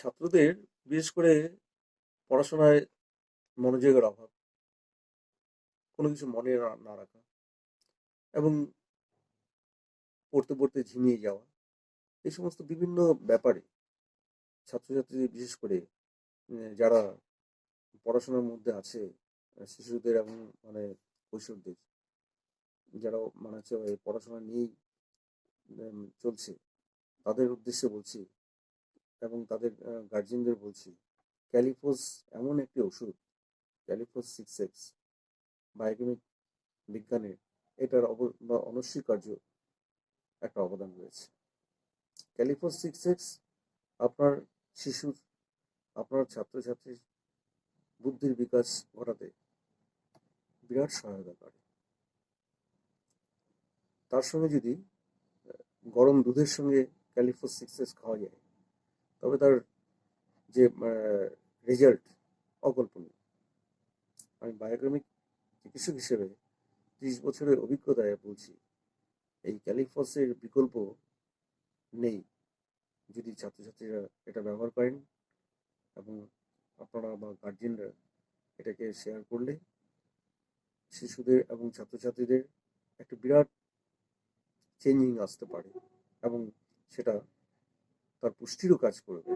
ছাত্রদের বিশেষ করে পড়াশোনায় মনোযোগের অভাব, কোনো কিছু মনে না রাখা এবং পড়তে পড়তে ঝিমিয়ে যাওয়া, এই সমস্ত বিভিন্ন ব্যাপারে ছাত্রছাত্রীদের বিশেষ করে যারা পড়াশোনার মধ্যে আছে, শিশুদের এবং মানে কৈশোরদের যারা মানে হচ্ছে ওই পড়াশোনা নিয়েই চলছে, তাদের উদ্দেশ্যে বলছি এবং তাদের গার্জিয়ানদের বলছি, ক্যালিফোস এমন একটি ওষুধ, ক্যালিফোস 6X বায়োকেমিক বিজ্ঞানের এটার অনস্বীকার্য একটা অবদান রয়েছে। ক্যালিফোস 6X আপনার শিশুর, আপনার ছাত্রছাত্রীর বুদ্ধির বিকাশ ঘটাতে বিরাট সহায়তা করে। তার সঙ্গে যদি গরম দুধের সঙ্গে ক্যালিফোস 6X খাওয়া যায়, তবে তার যে রেজাল্ট অকল্পনীয়। আমি বায়োকেমিক চিকিৎসক হিসেবে 30 বছরের অভিজ্ঞতায় বলছি, এই ক্যালিফসের বিকল্প নেই যদি ছাত্রছাত্রীরা এটা ব্যবহার করেন এবং আপনারা বা গার্জিয়ানরা এটাকে শেয়ার করলে শিশুদের এবং ছাত্রছাত্রীদের একটা বিরাট চেঞ্জিং আসতে পারে এবং সেটা তার পুষ্টিরও কাজ করবে।